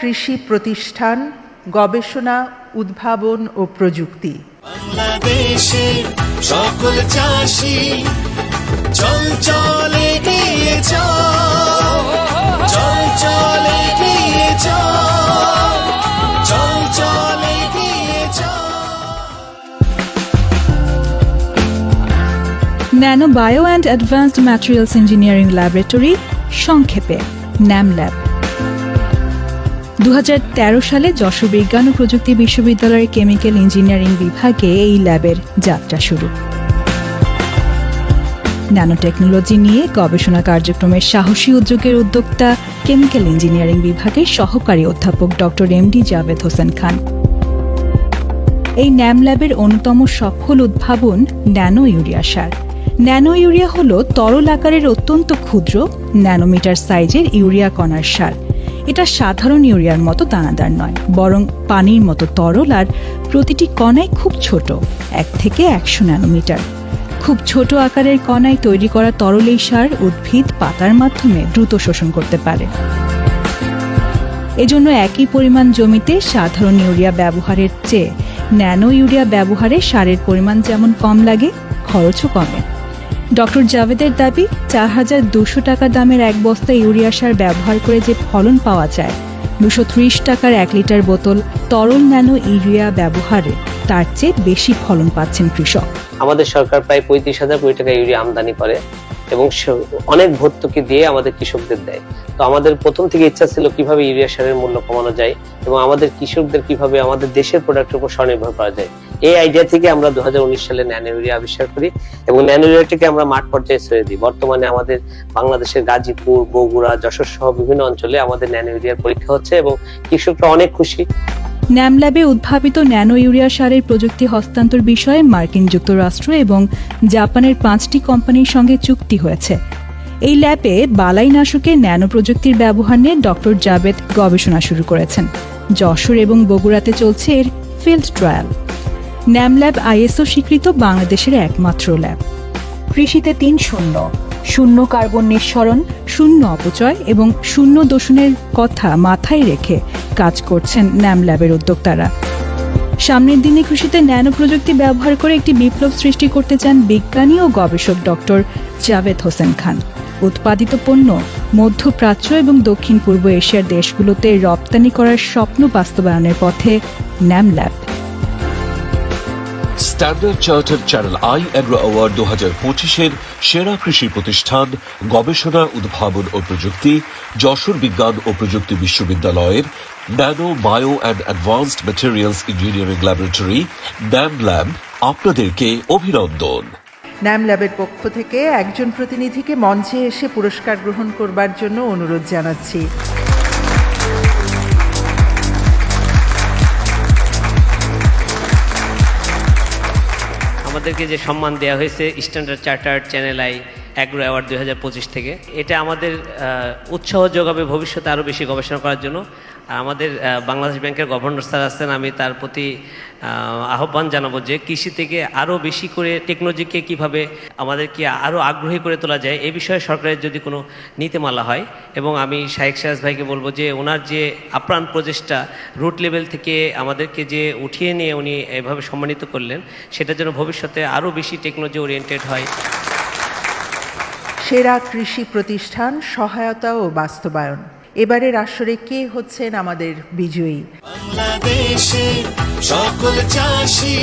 কৃষি প্রতিষ্ঠান, গবেষণা, উদ্ভাবন ও প্রযুক্তি। বাংলাদেশের সকল চাষি চল চল এগিয়ে চল, চল চল এগিয়ে চল, চল চল এগিয়ে চল। Nano bio and advanced materials engineering laboratory, সংক্ষেপে ন্যামল্যাব। 2013 সালে যশোর বিজ্ঞান ও প্রযুক্তি বিশ্ববিদ্যালয়ের কেমিক্যাল ইঞ্জিনিয়ারিং বিভাগে এই ল্যাবের যাত্রা শুরু। ন্যানো টেকনোলজি নিয়ে গবেষণা কার্যক্রমের সাহসী উদ্যোগের উদ্যোক্তা কেমিক্যাল ইঞ্জিনিয়ারিং বিভাগের সহকারী অধ্যাপক ডক্টর এমডি জাভেদ হোসেন খান। এই ন্যাম ল্যাবের অন্যতম সফল উদ্ভাবন ন্যানো ইউরিয়া সার। ন্যানো ইউরিয়া হল তরল আকারের অত্যন্ত ক্ষুদ্র ন্যানোমিটার সাইজের ইউরিয়া কণার সার। এটা সাধারণ ইউরিয়ার মতো দানাদার নয়, বরং পানির মতো তরল, আর প্রতিটি কণাই খুব ছোট, 1 থেকে 100 ন্যানোমিটার। খুব ছোট আকারের কণায় তৈরি করা তরল এই সার উদ্ভিদ পাতার মাধ্যমে দ্রুত শোষণ করতে পারে। এজন্য একই পরিমাণ জমিতে সাধারণ ইউরিয়া ব্যবহারের চেয়ে ন্যানো ইউরিয়া ব্যবহারে সারের পরিমাণ যেমন কম লাগে, খরচও কমে। ডক্টর জাভেদের দাবি, 4200 টাকা দামের 1 বস্তা ইউরিয়া সার ব্যবহার করে যে ফলন পাওয়া যায় 230 টাকার 1 লিটার বোতল তরল ন্যানো ইউরিয়া ব্যবহারে তার চেয়ে বেশি ফলন পাচ্ছেন কৃষক। আমাদের সরকার প্রায় 35,000 কোটি টাকা ইউরিয়া আমদানি করে এবং অনেক ভর্তুকি দিয়ে আমাদের কৃষকদের দেয়। তো আমাদের প্রথম থেকে ইচ্ছা ছিল কিভাবে ইউরিয়া সারের মূল্য কমানো যায় এবং আমাদের কৃষকদের কিভাবে আমাদের দেশের প্রোডাক্টের উপর স্বনির্ভর করা যায়। এই আইডিয়া থেকে আমরা 2019 সালে ন্যানো ইউরিয়া আবিষ্কার করি এবং ন্যানো ইউরিয়াটিকে আমরা মাঠ পর্যায়ে ছেড়ে দিই। বর্তমানে আমাদের বাংলাদেশের গাজীপুর, বগুড়া, যশোর সহ বিভিন্ন অঞ্চলে আমাদের ন্যানো ইউরিয়ার পরীক্ষা হচ্ছে এবং কৃষকরা অনেক খুশি। ন্যামল্যাবে উদ্ভাবিত ন্যানো ইউরিয়া সারের প্রযুক্তি হস্তান্তর বিষয়ে মার্কিন যুক্তরাষ্ট্র এবং জাপানের 5টি কোম্পানির সঙ্গে চুক্তি হয়েছে। এই ল্যাবে বালাইনাশকের ন্যানো প্রযুক্তির ব্যবহার নিয়ে ডক্টর জাভেদ গবেষণা শুরু করেছেন। যশোর এবং বগুড়াতে চলছে এর ফিল্ড ট্রায়াল। ন্যামল্যাব আইএসও স্বীকৃত বাংলাদেশের একমাত্র ল্যাব। কৃষিতে 3 শূন্য: শূন্য কার্বন নিঃসরণ, শূন্য অপচয় এবং শূন্য দূষণের কথা মাথায় রেখে কাজ করছেন ন্যামল্যাবের উদ্যোক্তারা। সামনের দিনে কৃষিতে ন্যানো প্রযুক্তি ব্যবহার করে একটি বিপ্লব সৃষ্টি করতে চান বিজ্ঞানী ও গবেষক ডক্টর জাভেদ হোসেন খান। উৎপাদিত পণ্য মধ্যপ্রাচ্য এবং দক্ষিণ পূর্ব এশিয়ার দেশগুলোতে রপ্তানি করার স্বপ্ন বাস্তবায়নের পথে NAMLab. Standard Chartered Channel i agro award 2025-এর সেরা কৃষি প্রতিষ্ঠান, গবেষণা, উদ্ভাবন ও প্রযুক্তি যশোর বিজ্ঞান ও প্রযুক্তি বিশ্ববিদ্যালয়ের nano bio and advanced materials engineering laboratory NAMLab আপনাদেরকে অভিনন্দন। ন্যামল্যাবের পক্ষ থেকে একজন প্রতিনিধিকে মঞ্চে এসে পুরস্কার গ্রহণ করবার জন্য অনুরোধ জানাচ্ছি। আমাদেরকে যে সম্মান দেওয়া হয়েছে standard Chartered Channel i agro award 2025 থেকে, এটা আমাদের উৎসাহ যোগাবে ভবিষ্যতে আরও বেশি গবেষণা করার জন্য। আমাদের বাংলাদেশ ব্যাংকের গভর্নর স্যার আছেন, আমি তার প্রতি আহ্বান জানাবো যে কৃষি থেকে আরও বেশি করে টেকনোলজিকে কীভাবে আমাদেরকে আরও আগ্রহী করে তোলা যায় এই বিষয়ে সরকারের যদি কোনো নীতিমালা হয়। এবং আমি শাহেক সিরাজ ভাইকে বলবো যে ওনার যে আপ্রাণ প্রচেষ্টা রুট লেভেল থেকে আমাদেরকে যে উঠিয়ে নিয়ে উনি এভাবে সম্মানিত করলেন, সেটার জন্য ভবিষ্যতে আরও বেশি টেকনোলজি ওরিয়েন্টেড হয়। সেরা কৃষি প্রতিষ্ঠান, সহায়তা ও বাস্তবায়ন। এবারের আসরে কে হচ্ছেন আমাদের বিজয়ী? বাংলাদেশের সকল চাষি